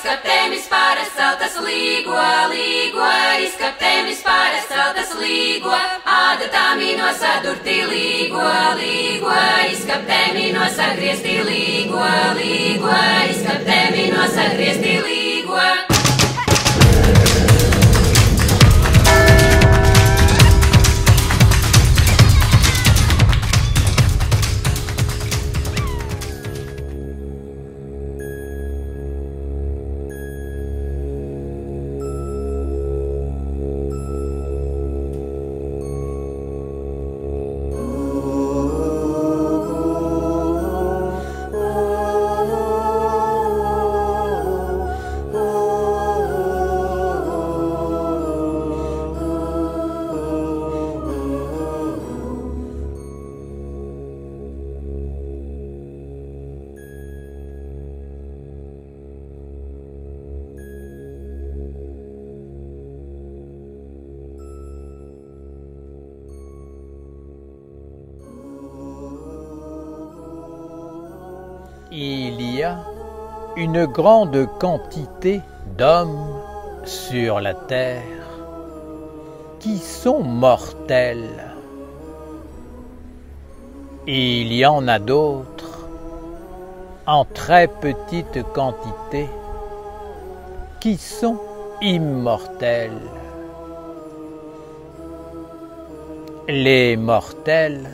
izskaptēm vispār celtas līgo, līgo, izskaptēm vispār celtas līgo, ādatām nosadurti līgo, līgo, izskaptēm nosagriezti līgo, līgo, izskaptēm nosagriezti līgo. Il y a une grande quantité d'hommes sur la terre qui sont mortels. Il y en a d'autres, en très petite quantité, qui sont immortels. Les mortels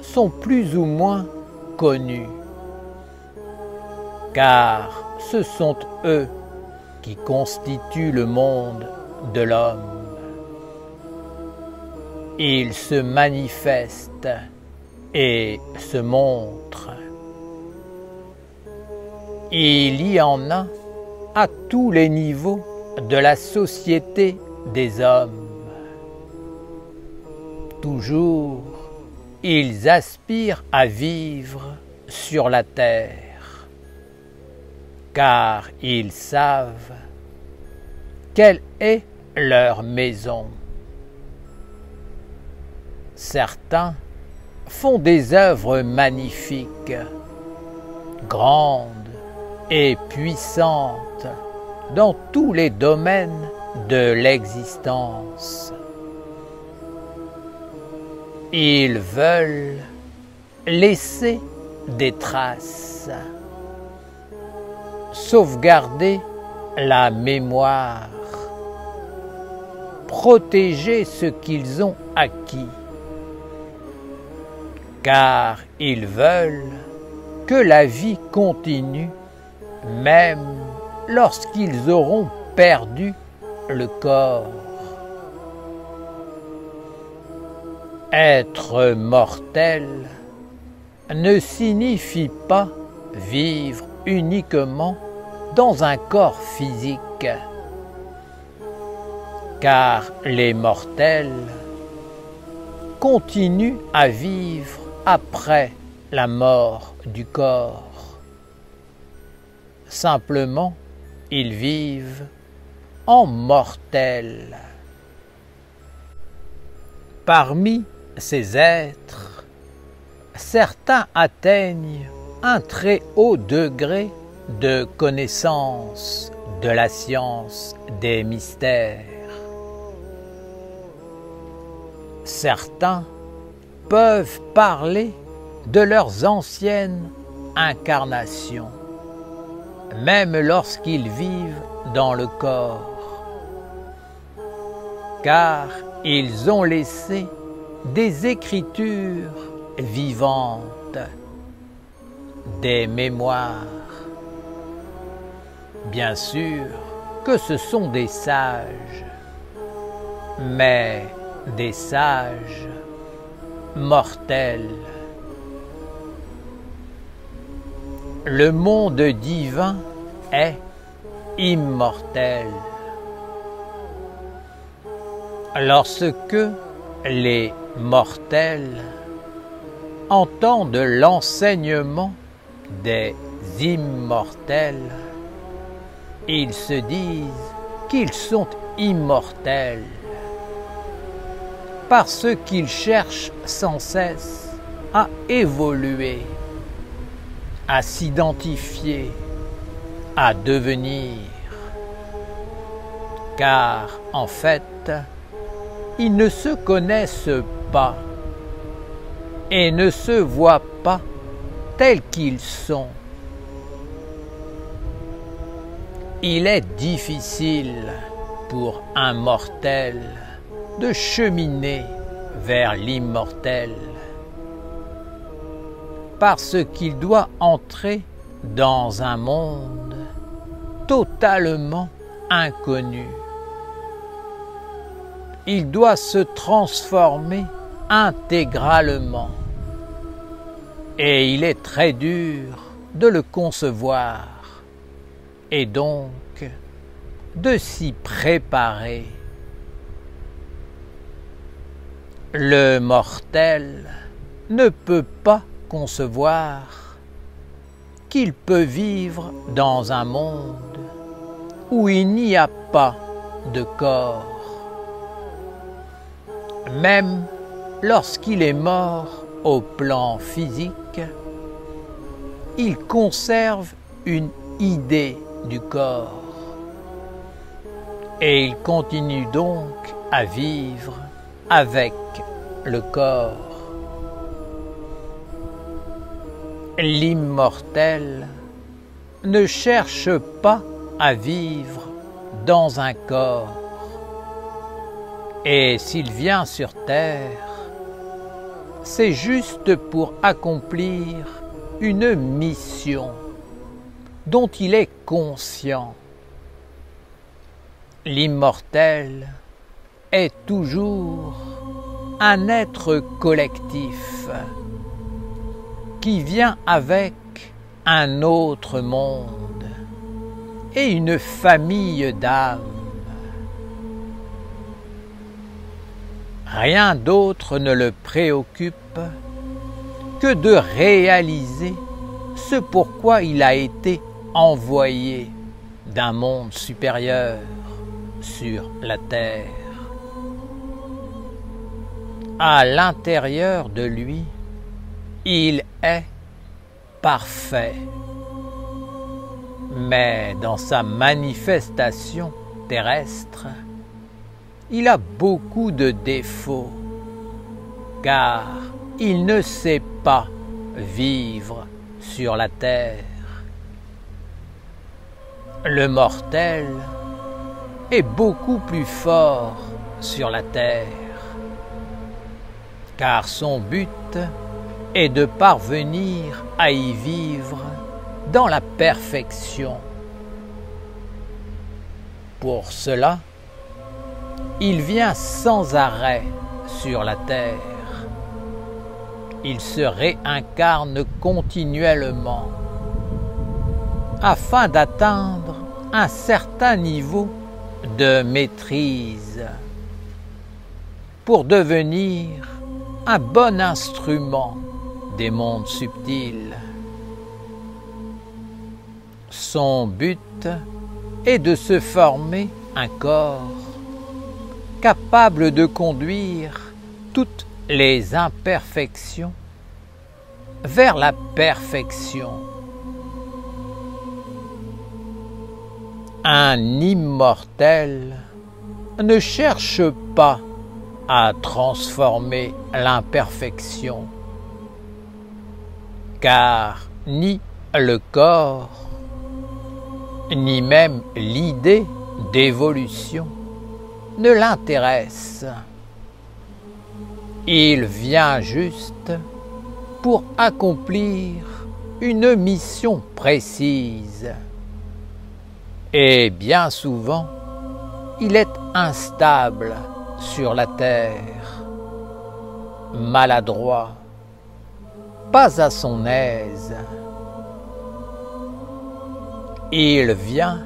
sont plus ou moins connus, car ce sont eux qui constituent le monde de l'homme. Ils se manifestent et se montrent. Il y en a à tous les niveaux de la société des hommes. Toujours, ils aspirent à vivre sur la terre, car ils savent quelle est leur maison. Certains font des œuvres magnifiques, grandes et puissantes dans tous les domaines de l'existence. Ils veulent laisser des traces, sauvegarder la mémoire, protéger ce qu'ils ont acquis, car ils veulent que la vie continue, même lorsqu'ils auront perdu le corps. Être mortel ne signifie pas vivre uniquement dans un corps physique, car les mortels continuent à vivre après la mort du corps. Simplement, ils vivent en mortels. Parmi ces êtres, certains atteignent un très haut degré de connaissance de la science des mystères. Certains peuvent parler de leurs anciennes incarnations, même lorsqu'ils vivent dans le corps, car ils ont laissé des écritures vivantes, des mémoires. Bien sûr que ce sont des sages, mais des sages mortels. Le monde divin est immortel. Lorsque les mortels entendent l'enseignement des immortels, ils se disent qu'ils sont immortels parce qu'ils cherchent sans cesse à évoluer, à s'identifier, à devenir, car en fait, ils ne se connaissent pas et ne se voient pas tels qu'ils sont. Il est difficile pour un mortel de cheminer vers l'immortel, parce qu'il doit entrer dans un monde totalement inconnu. Il doit se transformer intégralement, et il est très dur de le concevoir, et donc de s'y préparer. Le mortel ne peut pas concevoir qu'il peut vivre dans un monde où il n'y a pas de corps. Même lorsqu'il est mort au plan physique, il conserve une idée du corps. Et il continue donc à vivre avec le corps. L'immortel ne cherche pas à vivre dans un corps. Et s'il vient sur terre, c'est juste pour accomplir une mission dont il est conscient. L'immortel est toujours un être collectif qui vient avec un autre monde et une famille d'âmes. Rien d'autre ne le préoccupe que de réaliser ce pourquoi il a été envoyé d'un monde supérieur sur la terre. À l'intérieur de lui, il est parfait. Mais dans sa manifestation terrestre, il a beaucoup de défauts, car il ne sait pas vivre sur la terre. Le mortel est beaucoup plus fort sur la terre, car son but est de parvenir à y vivre dans la perfection. Pour cela, il vient sans arrêt sur la terre. Il se réincarne continuellement afin d'atteindre un certain niveau de maîtrise pour devenir un bon instrument des mondes subtils. Son but est de se former un corps capable de conduire toutes les imperfections vers la perfection. Un immortel ne cherche pas à transformer l'imperfection, car ni le corps, ni même l'idée d'évolution ne l'intéresse. Il vient juste pour accomplir une mission précise. Et bien souvent, il est instable sur la terre, maladroit, pas à son aise. Il vient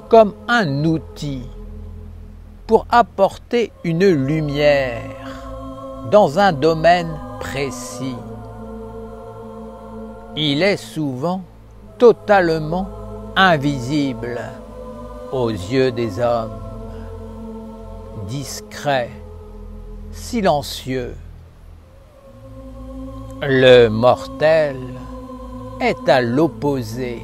comme un outil pour apporter une lumière dans un domaine précis. Il est souvent totalement invisible aux yeux des hommes, discret, silencieux. Le mortel est à l'opposé.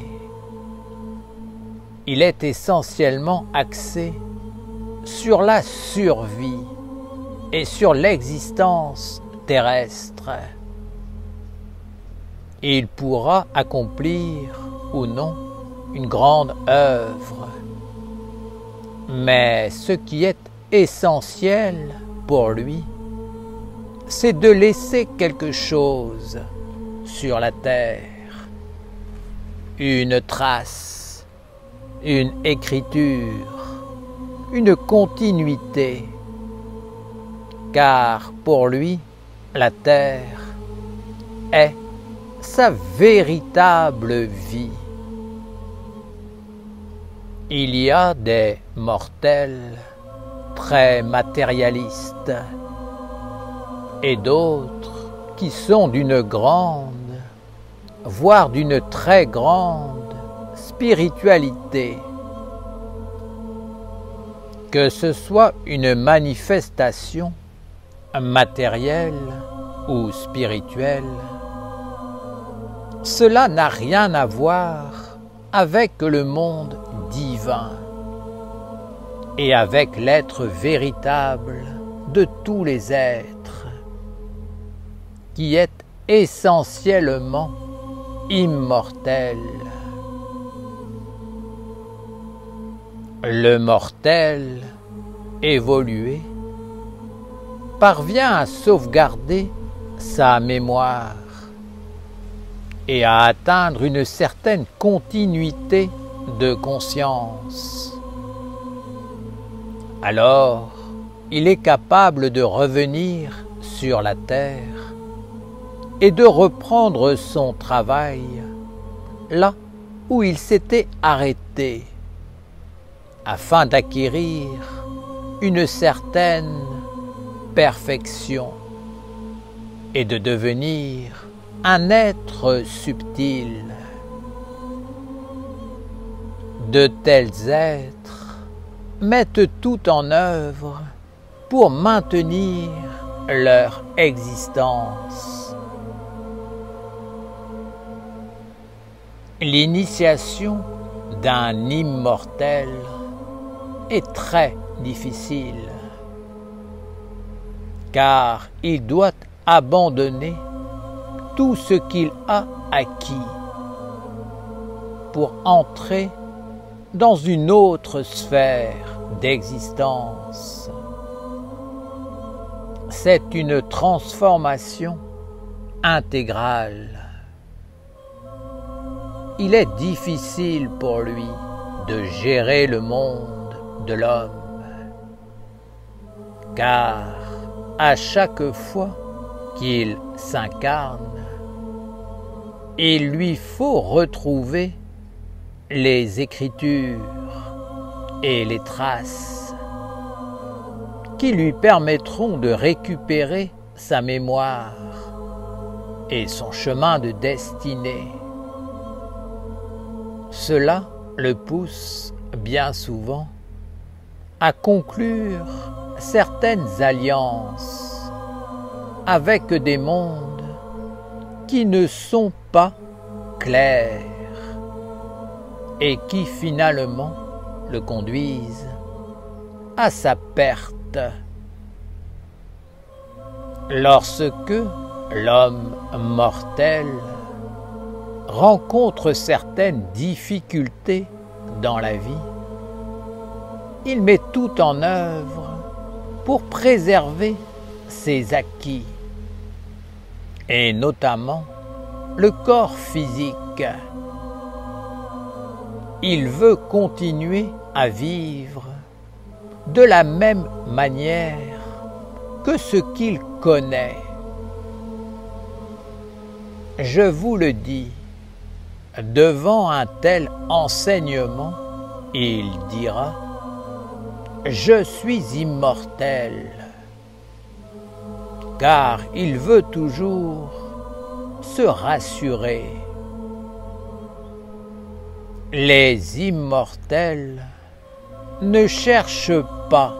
il est essentiellement axé sur la survie et sur l'existence terrestre. Il pourra accomplir ou non une grande œuvre, mais ce qui est essentiel pour lui, c'est de laisser quelque chose sur la terre, une trace, une écriture, une continuité, car pour lui, la terre est sa véritable vie. Il y a des mortels très matérialistes et d'autres qui sont d'une grande, voire d'une très grande spiritualité. Que ce soit une manifestation matérielle ou spirituelle, cela n'a rien à voir avec le monde divin et avec l'être véritable de tous les êtres, qui est essentiellement immortel. Le mortel évolué parvient à sauvegarder sa mémoire et à atteindre une certaine continuité de conscience. Alors, il est capable de revenir sur la terre et de reprendre son travail là où il s'était arrêté, afin d'acquérir une certaine perfection et de devenir un être subtil. De tels êtres mettent tout en œuvre pour maintenir leur existence. L'initiation d'un immortel est très difficile, car il doit abandonner tout ce qu'il a acquis pour entrer dans une autre sphère d'existence. C'est une transformation intégrale. Il est difficile pour lui de gérer le monde de l'homme, car à chaque fois qu'il s'incarne, il lui faut retrouver les écritures et les traces qui lui permettront de récupérer sa mémoire et son chemin de destinée. Cela le pousse bien souvent à conclure certaines alliances avec des mondes qui ne sont pas clairs et qui finalement le conduisent à sa perte. Lorsque l'homme mortel rencontre certaines difficultés dans la vie, il met tout en œuvre pour préserver ses acquis, et notamment le corps physique. Il veut continuer à vivre de la même manière que ce qu'il connaît. Je vous le dis, devant un tel enseignement, il dira « Je suis immortel », car il veut toujours se rassurer. Les immortels ne cherchent pas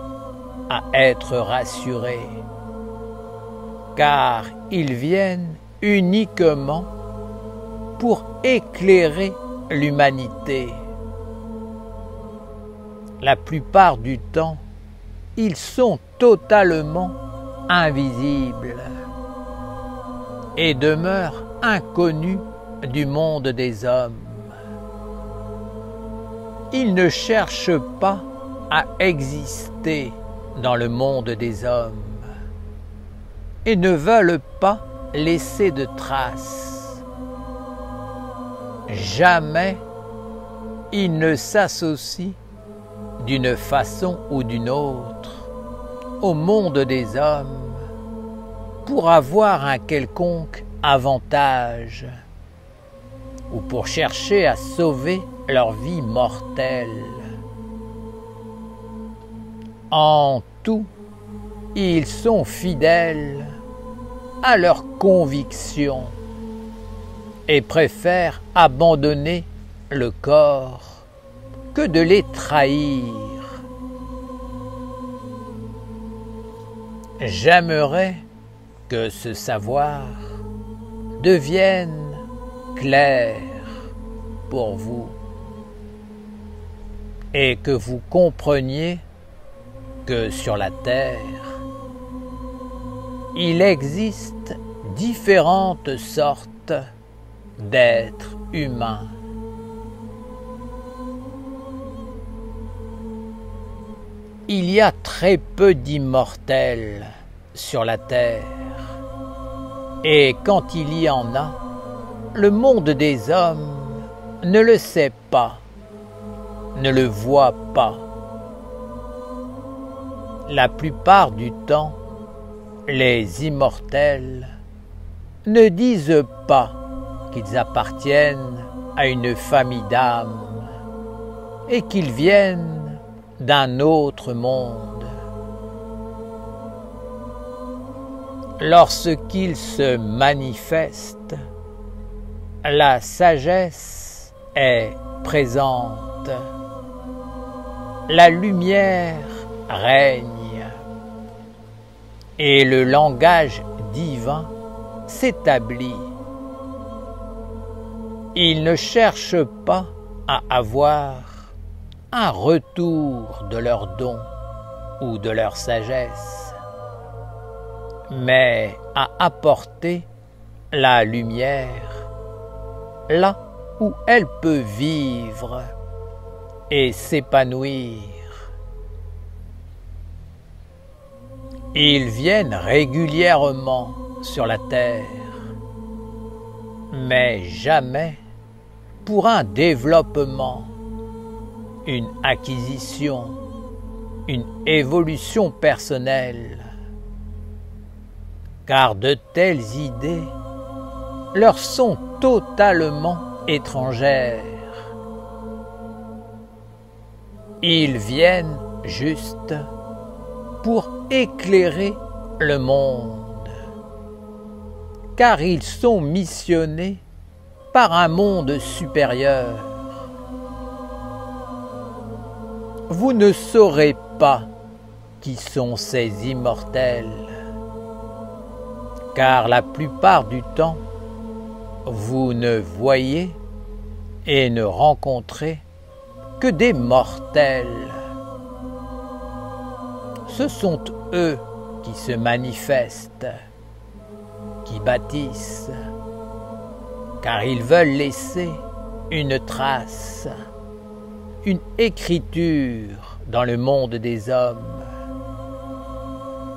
à être rassurés, car ils viennent uniquement pour éclairer l'humanité. la plupart du temps, ils sont totalement invisibles et demeurent inconnus du monde des hommes. Ils ne cherchent pas à exister dans le monde des hommes et ne veulent pas laisser de traces. Jamais ils ne s'associent d'une façon ou d'une autre au monde des hommes pour avoir un quelconque avantage ou pour chercher à sauver leur vie mortelle. En tout, ils sont fidèles à leurs convictions et préfèrent abandonner le corps que de les trahir. J'aimerais que ce savoir devienne clair pour vous et que vous compreniez que sur la terre, il existe différentes sortes d'êtres humains. Il y a très peu d'immortels sur la terre, et quand il y en a, le monde des hommes ne le sait pas, ne le voit pas. La plupart du temps, les immortels ne disent pas qu'ils appartiennent à une famille d'âmes et qu'ils viennent d'un autre monde. Lorsqu'ils se manifestent, la sagesse est présente, la lumière règne et le langage divin s'établit. Ils ne cherchent pas à avoir un retour de leur don ou de leur sagesse, mais à apporter la lumière là où elle peut vivre et s'épanouir. Ils viennent régulièrement sur la terre, mais jamais pour un développement, une acquisition, une évolution personnelle, car de telles idées leur sont totalement étrangères. Ils viennent juste pour éclairer le monde, car ils sont missionnés par un monde supérieur. Vous ne saurez pas qui sont ces immortels, car la plupart du temps, vous ne voyez et ne rencontrez que des mortels. Ce sont eux qui se manifestent, qui bâtissent, car ils veulent laisser une trace, une écriture dans le monde des hommes,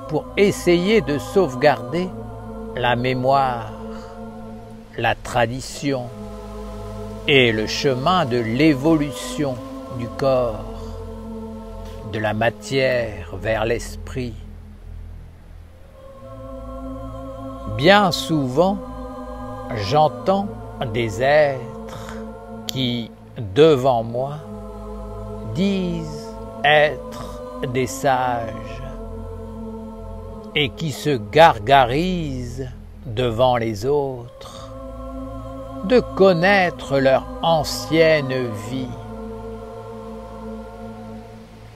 pour essayer de sauvegarder la mémoire, la tradition et le chemin de l'évolution du corps, de la matière vers l'esprit. Bien souvent, j'entends des êtres qui, devant moi, disent être des sages et qui se gargarisent devant les autres de connaître leur ancienne vie.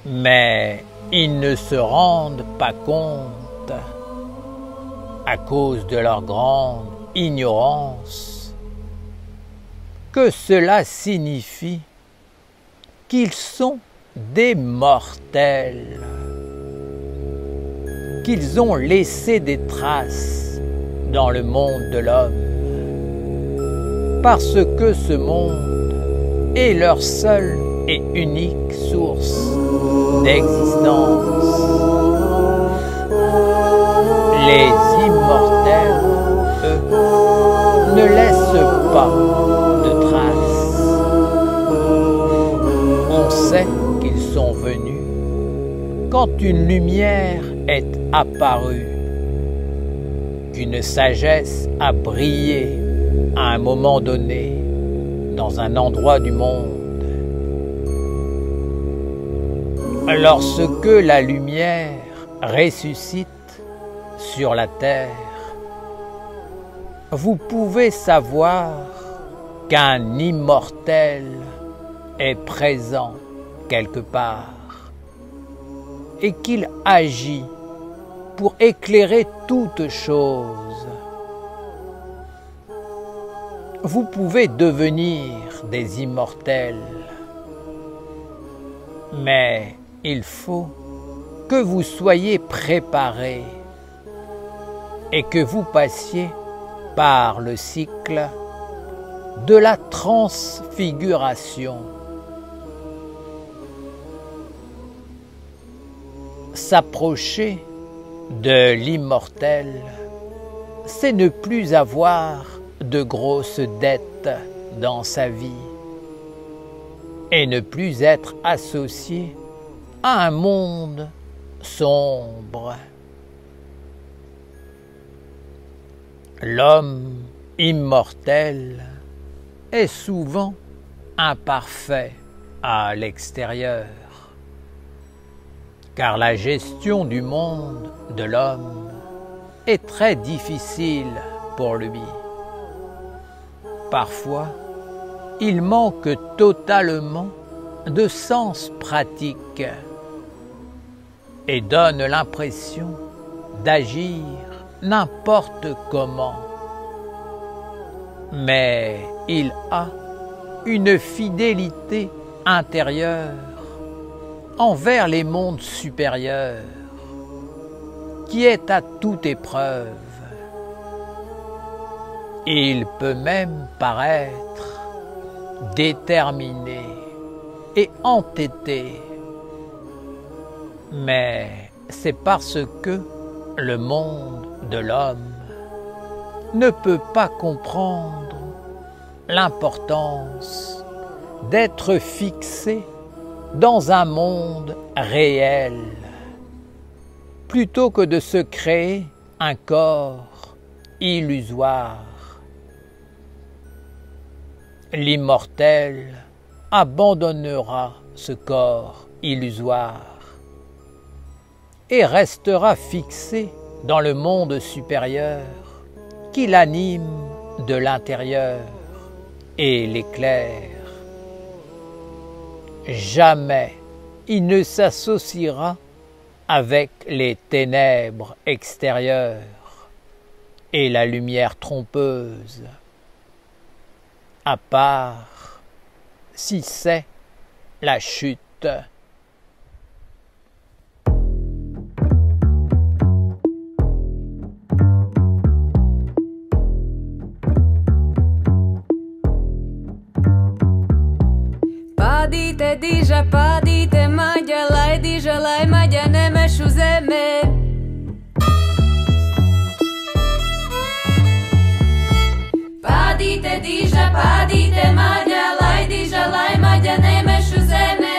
Mais ils ne se rendent pas compte, à cause de leur grande ignorance, que cela signifie qu'ils sont des mortels, qu'ils ont laissé des traces dans le monde de l'homme, parce que ce monde est leur seule et unique source d'existence. Les immortels, eux, ne laissent pas de traces. On sait qu'ils sont venus quand une lumière est apparue, qu'une sagesse a brillé à un moment donné dans un endroit du monde. Lorsque la lumière ressuscite sur la terre, vous pouvez savoir qu'un immortel est présent quelque part et qu'il agit pour éclairer toute chose. Vous pouvez devenir des immortels, mais il faut que vous soyez préparés et que vous passiez par le cycle de la transfiguration. S'approcher de l'immortel, c'est ne plus avoir de grosses dettes dans sa vie et ne plus être associé à un monde sombre. L'homme immortel est souvent imparfait à l'extérieur, car la gestion du monde de l'homme est très difficile pour lui. Parfois, il manque totalement de sens pratique et donne l'impression d'agir n'importe comment. Mais il a une fidélité intérieure envers les mondes supérieurs qui est à toute épreuve. Il peut même paraître déterminé et entêté, mais c'est parce que le monde de l'homme ne peut pas comprendre l'importance d'être fixé dans un monde réel, plutôt que de se créer un corps illusoire. L'immortel abandonnera ce corps illusoire et restera fixé dans le monde supérieur qui l'anime de l'intérieur et l'éclaire. Jamais il ne s'associera avec les ténèbres extérieures et la lumière trompeuse, à part si c'est la chute. Padite diža, padite mađa, laj diža, laj mađa, nemeš u zeme. Padite diža, padite mađa, laj diža, laj mađa, nemeš u zeme.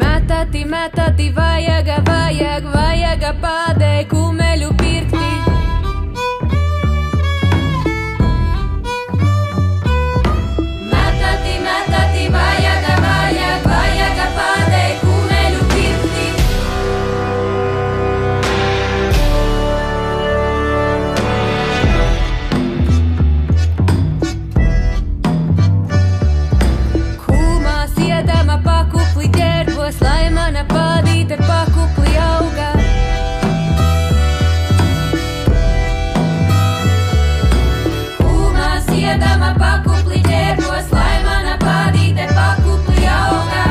Matati, matati, vajaga, pade, kumelju pirti. Vajaga, pade, kumelju pirti. pakupli ģērbos, lai mana pādīte pakupli auga.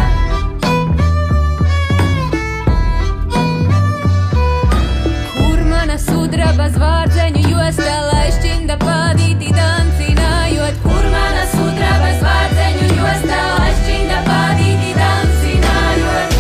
Kur mana sudraba zvārceņu josta, lai šķinda pādīti dancinājot? Kur mana sudraba zvārceņu josta, lai šķinda pādīti dancinājot?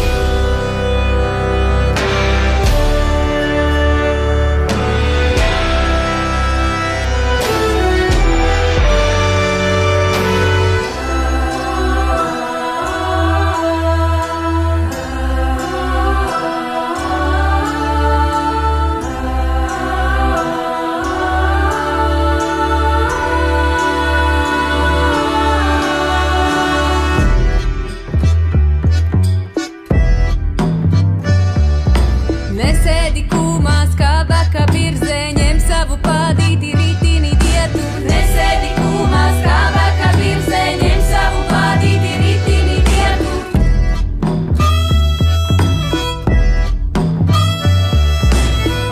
Nesēdi kūmās kā baka birzē, ņem savu pādīti ritini dietu. Nesēdi kūmās kā baka birzē, ņem savu pādīti ritini dietu.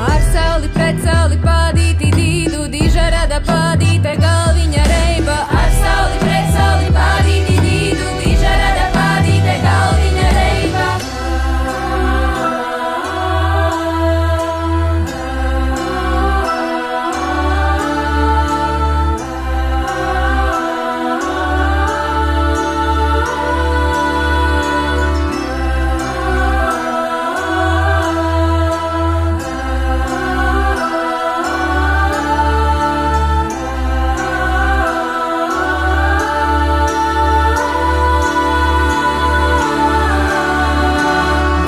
Ar sauli pret sauli pādīti dīdu, diža rada pādīte galviņa reiba. Ar sauli pret sauli pādīti dīdu, diža rada pādīte galviņa reiba.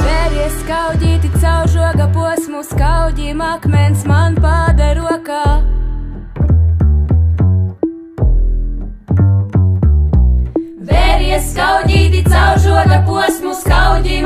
Vēries skaudīti caur žoga posmu, skaudījim akmens man pāda rokā. Vēries skaudīti caur žoga posmu, skaudī